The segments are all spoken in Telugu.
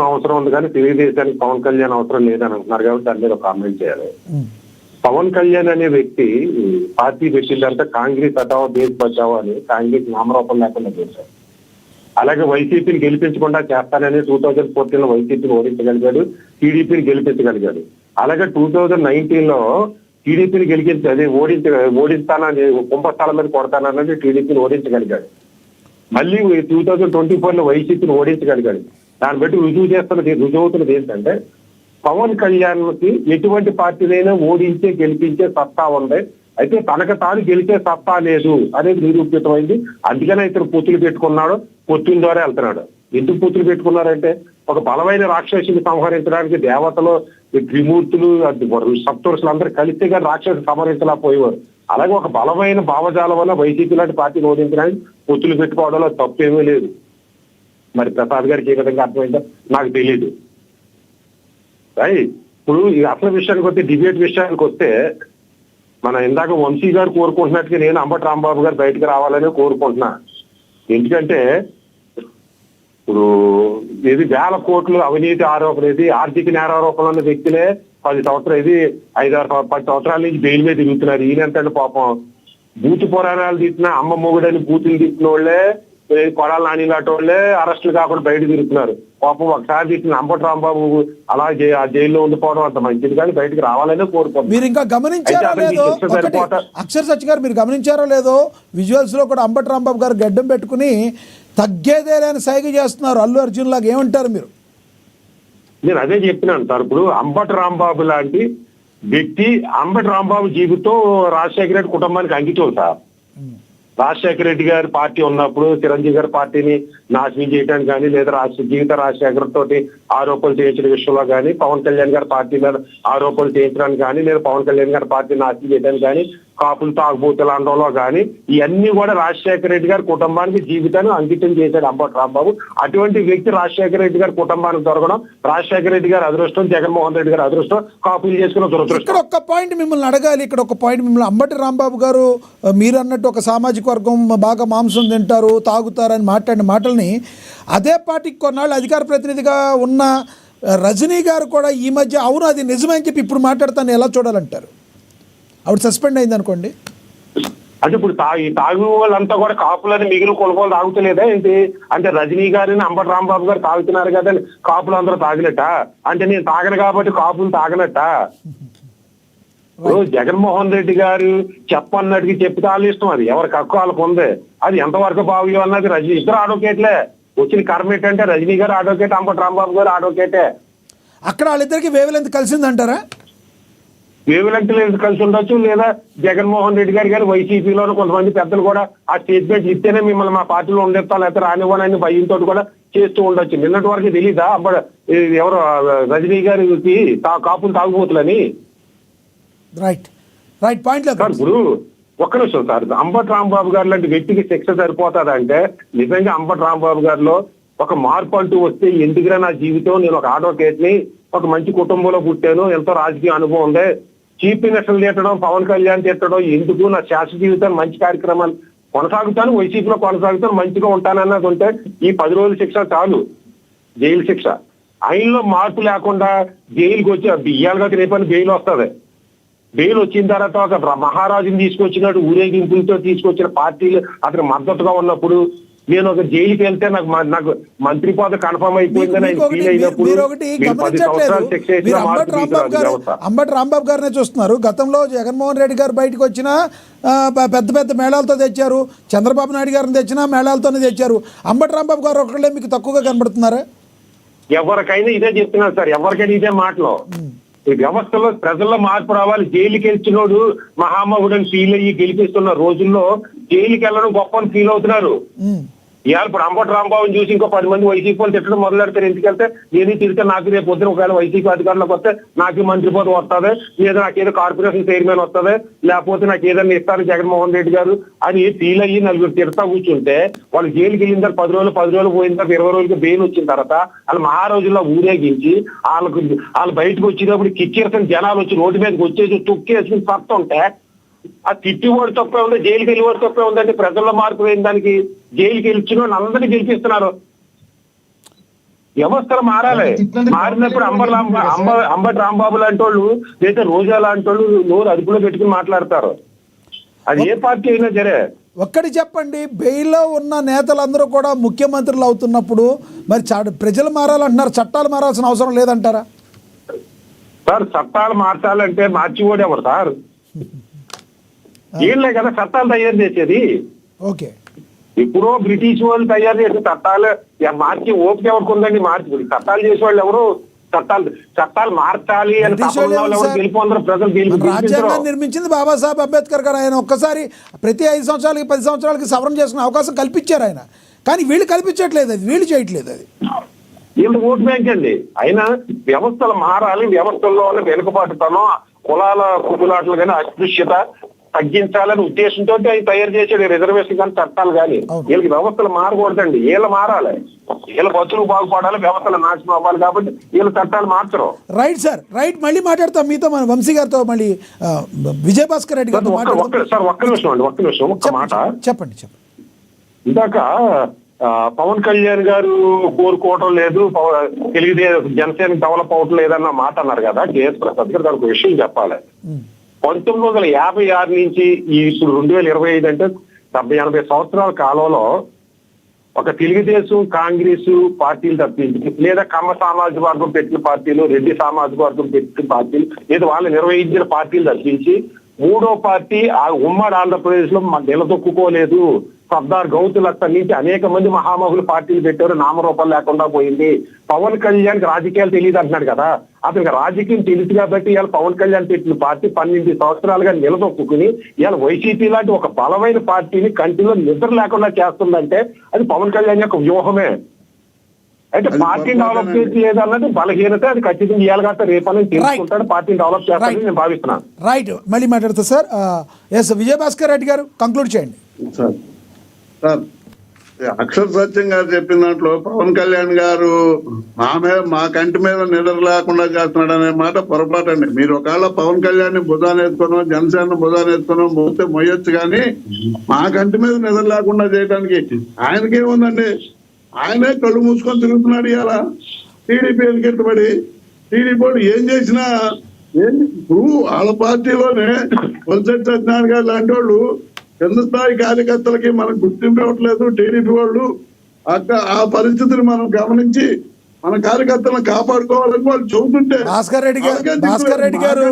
అవసరం ఉంది కానీ తెలుగుదేశానికి పవన్ కళ్యాణ్ అవసరం లేదని అంటున్నారు కాబట్టి దాని మీద కామెంట్ చేయాలి. పవన్ కళ్యాణ్ అనే వ్యక్తి పార్టీ పెట్టిందంటే కాంగ్రెస్ హటావో దేశ్ బచావో అని కాంగ్రెస్ నామరూపం లేకుండా చేశారు. అలాగే వైసీపీని గెలిపించకుండా చేస్తానని 2014 వైసీపీని ఓడించగలిగాడు, టీడీపీని గెలిపించగలిగాడు. అలాగే 2019 టీడీపీని గెలిపించి అదే ఓడిస్తానని కుంభస్థానం మీద కొడతానని టీడీపీని ఓడించగలిగాడు. మళ్ళీ 2024 వైసీపీని ఓడించగలిగాడు. దాన్ని బట్టి రుజువుతున్నది ఏంటంటే పవన్ కళ్యాణ్ కి ఎటువంటి పార్టీనైనా ఓడించే గెలిపించే సత్తా ఉంది, అయితే తనకు తాను గెలిచే సత్తా లేదు అనేది నిరూపితమైంది. అందుకనే ఇతను పొత్తులు పెట్టుకున్నాడు, పొత్తుల ద్వారా వెళ్తున్నాడు. ఎందుకు పొత్తులు పెట్టుకున్నారంటే ఒక బలమైన రాక్షసుని సంహరించడానికి దేవతలు, త్రిమూర్తులు, సప్తరుషులు అందరూ కలిస్తే కానీ రాక్షసు సంహరించలేకపోయేవారు. అలాగే ఒక బలమైన భావజాలం వల్ల వైసీపీ లాంటి పార్టీని ఓడించడానికి పొత్తులు పెట్టుకోవడంలో తప్పేమీ లేదు. మరి ప్రసాద్ గారికి ఏ విధంగా అర్థమైందో నాకు తెలియదు. ఇప్పుడు ఈ అసలు విషయానికి వస్తే, డిబేట్ విషయానికి వస్తే, మన ఇందాక వంశీ గారు కోరుకుంటున్నట్టుగా నేను అంబటి రాంబాబు గారు బయటకు రావాలని కోరుకుంటున్నా. ఎందుకంటే ఇప్పుడు ఇది 1000 కోట్లు అవినీతి ఆరోపణ, ఇది ఆర్థిక నేరారోపణలు ఉన్న వ్యక్తులే 10 సంవత్సరాలు, ఇది 5-10 సంవత్సరాల నుంచి బెయిల్ మీద తిరుగుతున్నారు. ఈయన ఎంతంటే పాపం బూతు పురాణాలు తీసిన అమ్మ మొగుడని బూతులు తీసిన వాళ్ళే, కొడాలి నాని లాంటి వాళ్ళే అరెస్టులు కాకుండా బయట తిరుగుతున్నారు. పాపం ఒకసారి తీసిన అంబటి రాంబాబు అలా జైల్లో ఉండిపోవడం అంత మంచిది కానీ బయటకు రావాలనే కోరుకుంటున్నారు. మీరు ఇంకా గమనించారో లేదో, అక్షర్ సచ్ గారు మీరు గమనించారో లేదో, విజువల్స్ లో కూడా అంబటి రాంబాబు గారు గడ్డం పెట్టుకుని తగ్గేదే లేని సైగ చేస్తున్నారు అల్లు అర్జున్ లాగా. ఏమంటారు మీరు? నేను అదే చెప్పినాను సార్. ఇప్పుడు అంబటి రాంబాబు లాంటి వ్యక్తి, అంబటి రాంబాబు జీవితం రాజశేఖర రెడ్డి కుటుంబానికి అంకితం సార్. రాజశేఖర రెడ్డి గారి పార్టీ ఉన్నప్పుడు చిరంజీవి గారి పార్టీని నాశనం చేయడానికి కానీ, లేదా రాజశేఖర తోటి ఆరోపణలు చేయించిన విషయంలో కానీ, పవన్ కళ్యాణ్ గారి పార్టీ మీద ఆరోపణలు చేయించడానికి కానీ, లేదా పవన్ కళ్యాణ్ గారి పార్టీని నాశనం చేయడానికి కానీ, కాపులు తాగుబోతులు అనడంలో కానీ, ఇవన్నీ కూడా రాజశేఖర రెడ్డి గారి కుటుంబానికి జీవితాన్ని అంకితం చేశాడు అంబటి రాంబాబు. అటువంటి వ్యక్తి రాజశేఖర రెడ్డి గారి కుటుంబానికి దొరకడం రాజశేఖర రెడ్డి గారి అదృష్టం, జగన్మోహన్ రెడ్డి గారి అదృష్టం, కాపులు చేసుకున్న దురదృష్టం. ఇక్కడ ఒక పాయింట్ మిమ్మల్ని అడగాలి. ఇక్కడ ఒక పాయింట్ మిమ్మల్ని, అంబటి రాంబాబు గారు మీరు అన్నట్టు ఒక సామాజిక వర్గం బాగా మాంసం తింటారు, తాగుతారని మాట్లాడిన మాటల్ని అదే పార్టీకి కొన్నాళ్ళు అధికార ప్రతినిధిగా ఉన్న రజనీ గారు కూడా ఈ మధ్య అవును అది నిజమే అని చెప్పి ఇప్పుడు మాట్లాడతాను ఎలా చూడాలంటారు? ఆవిడ సస్పెండ్ అయింది అనుకోండి. అంటే ఇప్పుడు తాగు వాళ్ళంతా కూడా కాపులని మిగిలిన కొనుగోలు తాగుతలేదా ఏంటి? అంటే రజనీ గారిని అంబటి రాంబాబు గారు తాగుతున్నారు కదా, కాపులు అందరూ తాగినట్ట? అంటే నేను తాగను కాబట్టి కాపులు తాగనట్ట? జగన్మోహన్ రెడ్డి గారు చెప్పన్నట్టుగా చెప్తే వాళ్ళ ఇష్టం, అది ఎవరికి హక్కు వాళ్ళకు ఉంది. అది ఎంతవరకు భావ్యం అన్నది రజనీ, ఇద్దరు అడ్వకేట్లే. వచ్చిన కర్మ ఏంటంటే రజనీ గారు అడ్వకేట్, అంబటి రాంబాబు గారు అడ్వకేటే. అక్కడ వాళ్ళిద్దరికి వేవలెంత్ కలిసిందంటారా? వేవలెంత్ కలిసి ఉండొచ్చు, లేదా జగన్మోహన్ రెడ్డి గారు కానీ వైసీపీలో కొంతమంది పెద్దలు కూడా ఆ స్టేట్మెంట్ ఇస్తేనే మిమ్మల్ని మా పార్టీలో ఉండేస్తా, లేకపోతే రానివ్వనని భయంతో కూడా చేస్తూ ఉండొచ్చు. నిన్నటి వరకు తెలీదా ఎవరు రజనీ గారికి కాపులు తాగుబోతులని? Right right point sir. ఇప్పుడు ఒక్క నిమిషం సార్, అంబటి రాంబాబు గారు లాంటి వ్యక్తికి శిక్ష సరిపోతుందంటే నిజంగా అంబటి రాంబాబు గారిలో ఒక మార్పు అంటూ వస్తే, ఎందుకురా నా జీవితం, నేను ఒక అడ్వకేట్ ని, ఒక మంచి కుటుంబంలో పుట్టాను, ఎంతో రాజకీయ అనుభవం ఉంది, చీఫ్ మినిస్టర్ తిట్టడం, పవన్ కళ్యాణ్ తిట్టడం ఎందుకు, నా శాశ్వత జీవితాన్ని మంచి కార్యక్రమాలు కొనసాగుతాను, వైసీపీలో కొనసాగుతాను, మంచిగా ఉంటానన్నది ఉంటే ఈ 10 రోజుల శిక్ష చాలు, జైలు శిక్ష. ఆయనలో మార్పు లేకుండా జైలుకి వచ్చి ఇయ్యాలుగా రేపని బెయిల్ వస్తుంది. బెయిల్ వచ్చిన తర్వాత ఒక మహారాజుని తీసుకొచ్చినట్టు ఊరేగింపులతో తీసుకొచ్చిన పార్టీలు అతను మద్దతుగా ఉన్నప్పుడు, నేను ఒక జైలుకి వెళ్తే నాకు మంత్రి పదవి కన్ఫర్మ్ అయిపోయిందని ఫీల్ అయినప్పుడు అంబటి రాంబాబు గారినే చూస్తున్నారు. గతంలో జగన్మోహన్ రెడ్డి గారు బయటకు వచ్చినా పెద్ద పెద్ద మేళాలతో తెచ్చారు, చంద్రబాబు నాయుడు గారిని తెచ్చినా మేళాలతోనే తెచ్చారు. అంబటి రాంబాబు గారు ఒకళ్ళే మీకు తక్కువగా కనబడుతున్నారా? ఎవరికైనా ఇదే చెప్తున్నారు సార్, ఎవరికైనా ఇదే మాటలు. ఈ వ్యవస్థలో ప్రజల్లో మార్పు రావాలి. జైలుకి వెళ్తున్నాడు మహామహుడని ఫీల్ అయ్యి గెలిపిస్తున్న రోజుల్లో జైలుకి వెళ్ళడం గొప్ప అని ఫీల్ అవుతున్నారు. ఇవాళ ఇప్పుడు అంబటి రాంబాబుని చూసి ఇంకో 10 మంది వైసీపీ వాళ్ళు తిట్టడం మొదలెడతారు. ఎందుకంటే నేను తిరిగితే నాకు రేపు పొద్దున ఒకవేళ వైసీపీ అధికారులకు వస్తే నాకు మంత్రి పదవి వస్తుంది, లేదా నాకేదో కార్పొరేషన్ చైర్మన్ వస్తుంది, లేకపోతే నాకు ఏదైనా ఇస్తారు జగన్మోహన్ రెడ్డి గారు అని ఫీల్ అయ్యి నలుగురు తిడతా కూర్చుంటే, వాళ్ళు జైలుకి వెళ్ళిన తర్వాత 10 రోజులు పోయిన తర్వాత 20 రోజులకి బెయిల్ వచ్చిన తర్వాత వాళ్ళు మహారోజుల్లో ఊరేగించి వాళ్ళు బయటకు వచ్చినప్పుడు కిచ్చిరసిన జనాలు వచ్చి రోడ్డు మీదకి వచ్చేసి తొక్కేసుకుని పడుతుంటే ఆ తిట్టివాడు తప్పే ఉంది, జైలుకి వెళ్ళేవాడు తప్పే ఉందంటే ప్రజల్లో మార్పు అయిన దానికి జైలుకి వెళ్ళిన అందరినీ గెలిపిస్తున్నారు. వ్యవస్థలు మారాలి. మారినప్పుడు అంబటి రాంబాబు లాంటి వాళ్ళు లేదా రోజా లాంటి వాళ్ళు నోరు అదుపులో పెట్టుకుని మాట్లాడతారు. అది ఏ పార్టీ అయినా సరే. ఒక్కటి చెప్పండి, బెయిల్లో ఉన్న నేతలందరూ కూడా ముఖ్యమంత్రులు అవుతున్నప్పుడు మరి ప్రజలు మారాలంటున్నారు, చట్టాలు మారాల్సిన అవసరం లేదంటారా? సార్ చట్టాలు మార్చాలంటే మార్చిపోడు ఎవరు సార్? వీళ్ళే కదా చట్టాలు తయారు చేసేది. ఓకే, ఇప్పుడు బ్రిటిష్ వాళ్ళు తయారు చేసే చట్టాలు మార్చి ఓపిక ఎవరికి ఉందండి? మార్చి చట్టాలు చేసే వాళ్ళు ఎవరు? చట్టాలు మార్చాలి అని గెలిపొందరు ప్రజలు. రాజ్యాంగాన్ని నిర్మించింది బాబాసాహెబ్ అంబేద్కర్ గారు. ఆయన ఒక్కసారి ప్రతి 5 సంవత్సరాలకి 10 సంవత్సరాలకి సవరణ చేసుకునే అవకాశం కల్పించారు ఆయన. కానీ వీళ్ళు కల్పించట్లేదు, అది వీళ్ళు చేయట్లేదు. అది వీళ్ళు ఓట్ బ్యాంక్ అండి. అయినా వ్యవస్థలు మారాలి, వ్యవస్థల్లో వెనుకబాటుతనం, కులాల కుబులాటలు కానీ అస్పృశ్యత తగ్గించాలని ఉద్దేశంతో ఆయన తయారు చేసాడు రిజర్వేషన్ కానీ చట్టాలు కానీ. వీళ్ళకి వ్యవస్థలు మారకూడదండి, వీళ్ళు మారాలి. వీళ్ళ బతులు బాగుపడాలి, వ్యవస్థలు నాశనం అవ్వాలి. కాబట్టి వీళ్ళ చట్టాలు మార్చరు. Right sir, right. మళ్ళీ మాట్లాడతాం మీతో, మన వంశీ గారితో, మళ్ళీ విజయభాస్కర్ రెడ్డి గారితో మాట్లాడతాం. సార్ ఒక్క నిమిషం ఒక్క మాట చెప్పండి. ఇందాక పవన్ కళ్యాణ్ గారు కోరుకోవటం లేదు, తెలుగుదేశం జనసేన డెవలప్ అవటం లేదన్న మాట అన్నారు కదా కేఎస్ ప్రసాద్ గారు. దానికి విషయం చెప్పాలి. 1956 నుంచి ఇప్పుడు 2025 అంటే 70-80 సంవత్సరాల కాలంలో ఒక తెలుగుదేశం కాంగ్రెస్ పార్టీలు తప్పించి, లేదా కమ్మ సామాజిక వర్గం పెట్టిన పార్టీలు, రెడ్డి సామాజిక వర్గం పెట్టిన పార్టీలు, లేదా వాళ్ళు నిర్వహించిన పార్టీలు తప్పించి మూడో పార్టీ ఆ ఉమ్మడి ఆంధ్రప్రదేశ్ లో నిలదొక్కుకోలేదు. సర్దార్ గౌతులత్త నుంచి అనేక మంది మహామహులు పార్టీలు పెట్టారు, నామరూపాలు లేకుండా పోయింది. పవన్ కళ్యాణ్ రాజకీయాలు తెలియదు అంటున్నాడు కదా, అతనికి రాజకీయం తెలుసు కాబట్టి ఇవాళ పవన్ కళ్యాణ్ పెట్టిన పార్టీ 12 సంవత్సరాలుగా నిలదొక్కుని ఇవాళ వైసీపీ లాంటి ఒక బలమైన పార్టీని కంటిలో నిద్ర లేకుండా చేస్తుందంటే అది పవన్ కళ్యాణ్ యొక్క వ్యూహమే. అయితే పార్టీని డెవలప్ చేసి లేదన్నది బలహీనత. అది ఖచ్చితంగా ఇవాళ రేపని తెలుసుకుంటాడు, పార్టీని డెవలప్ చేస్తాడని నేను భావిస్తున్నాను. రైట్, మళ్ళీ మాట్లాడుతా సార్. ఎస్, విజయభాస్కర్ రెడ్డి గారు కంక్లూడ్ చేయండి. సార్ అక్షర సత్యం గారు చెప్పిన దాంట్లో పవన్ కళ్యాణ్ గారు మా కంటి మీద నిద్ర లేకుండా చేస్తున్నాడు అనే మాట పొరపాటు అండి. మీరు ఒకవేళ పవన్ కళ్యాణ్ ని భుజాన్ని ఎత్తుకునో జనసేన భుజాన్ని ఎత్తుకునో మోస్తే మొయ్యొచ్చు, కానీ మా కంటి మీద నిద్ర లేకుండా చేయడానికి ఆయనకేముందండి? ఆయనే కళ్ళు మూసుకొని తిరుగుతున్నాడు. ఇవాళ టీడీపీ ఎన్నికబడి టీడీపీ ఏం చేసినా ఇప్పుడు వాళ్ళ పార్టీలోనే కొలిశెట్టి సత్యనారాయణ గారు లాంటి వాళ్ళు కింద స్థాయి కార్యకర్తలకి మనకు గుర్తింపు ఇవ్వట్లేదు. టీడీపీ వాళ్ళు ఆ పరిస్థితిని మనం గమనించి మన కార్యకర్తలను కాపాడుకోవాలని వాళ్ళు చెబుతుంటే భాస్కర్ రెడ్డి గారు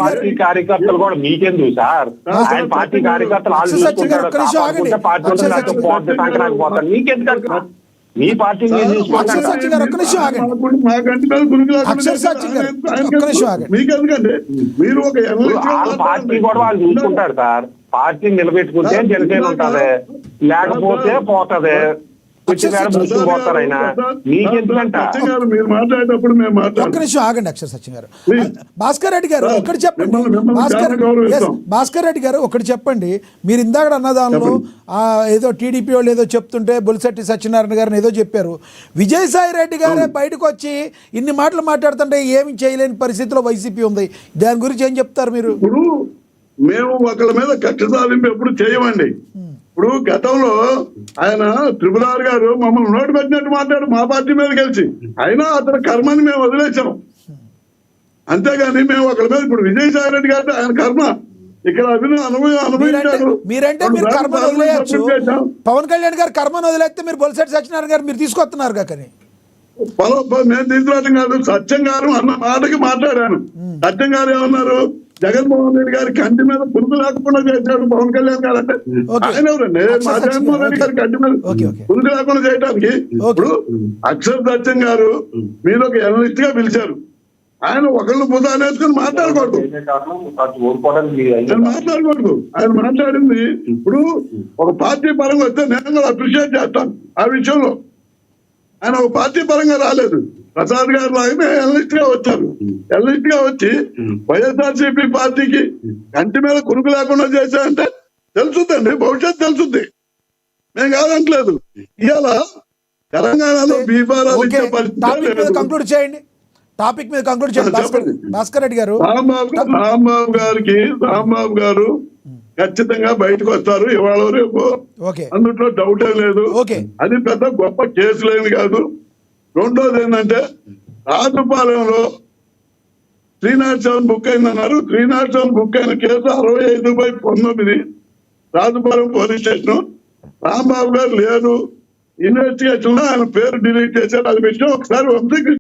పార్టీ కార్యకర్తలు కూడా మీకెందుకు సార్? ఆయన పార్టీ కార్యకర్తలు మీకెందుకు? మీ పార్టీ మీకెందుకంటే మీరు ఒక పార్టీ కూడా వాళ్ళు చూసుకుంటారు సార్. పార్టీని నిలబెట్టుకుంటే జనసేన ఉంటది, లేకపోతే పోతది. మీరు మాట్లాడేటప్పుడు ఒక్క నిమిషం ఆగండి అక్షర సత్యం గారు. భాస్కర్ రెడ్డి గారు ఒకటి చెప్పండి. భాస్కర్ రెడ్డి గారు ఒకటి చెప్పండి. మీరు ఇందాక అన్నదానిలో ఏదో టీడీపీ వాళ్ళు ఏదో చెప్తుంటే బొలిశెట్టి సత్యనారాయణ గారిని ఏదో చెప్పారు. విజయసాయి రెడ్డి గారే బయటకు వచ్చి ఇన్ని మాటలు మాట్లాడుతుంటే ఏమి చేయలేని పరిస్థితిలో వైసీపీ ఉంది. దాని గురించి ఏం చెప్తారు మీరు? ఇప్పుడు మేము ఒకళ్ళ మీద కక్ష సాధింపు ఎప్పుడు చేయమండి. ఇప్పుడు గతంలో ఆయన త్రిపురార్ గారు మమ్మల్ని నోటు పెట్టినట్టు మాట్లాడు మా పార్టీ మీద కలిసి, అయినా అతని కర్మని మేము వదిలేసాం. అంతేగాని మేము ఒకరి మీద ఇప్పుడు విజయసాయి రెడ్డి గారు ఆయన కర్మ ఇక్కడ అనుభవించారు. మీరంటే మీరు కర్మను వదిలేయచ్చు. పవన్ కళ్యాణ్ గారు కర్మను వదిలేస్తే మీరు బొలిశెట్టి సత్యనారాయణ గారు మీరు తీసుకొస్తున్నారు కానీ మేము తీసుకురావడం కాదు. సత్యం గారు అన్న మాటకి మాట్లాడాను. సత్యం గారు ఏమన్నారు? జగన్మోహన్ రెడ్డి గారి కంటి మీద పురుగు లేకుండా చేశాడు పవన్ కళ్యాణ్ గారు అంటే ఆయన ఎవరండి? మా జగన్మోహన్ రెడ్డి గారి కంటి మీద పురుగు లేకుండా చేయడానికి ఇప్పుడు అక్షర సత్యం గారు మీరు ఒక ఎనలిస్ట్ గా పిలిచారు. ఆయన ఒకళ్ళు భుజాన్ని వేసుకుని మాట్లాడకూడదు. ఆయన మాట్లాడింది ఇప్పుడు ఒక పార్టీ పరంగా వస్తే నేను కూడా అప్రిషియేట్ చేస్తాను. ఆ విషయంలో ఆయన ఒక పార్టీ పరంగా రాలేదు. ప్రసాద్ గారు లాగానే ఎనలిస్ట్ గా వచ్చారు. ఎనలిస్ట్ గా వచ్చి వైఎస్ఆర్సీపీ పార్టీకి కంటి మీద కురుకు లేకుండా చేశారంటే తెలుసుద్దండి, భవిష్యత్తు తెలుసుద్ది. మేము కాదంటలేదు. ఇవాళ తెలంగాణలో బీఫారాలు ఇచ్చే పరిస్థితి. కంక్లూడ్ చేయండి, టాపిక్ మీద కంక్లూడ్ చేయండి భాస్కర్ రెడ్డి గారు. రాంబాబు గారు ఖచ్చితంగా బయటకు వస్తారు ఇవాళ రేపు, అందులో డౌటే లేదు. అది పెద్ద గొప్ప కేసులేమి కాదు. రెండోది ఏంటంటే రాజుపాలెంలో 307 బుక్ అయిందన్నారు. 307 బుక్ అయిన case 65/19 Rajupalem police station. Rambabu గారు లేరు, ఇన్వెస్టిగేషన్ లో ఆయన పేరు డిలీట్ చేశారు. అది విషయం ఒకసారి వంశీ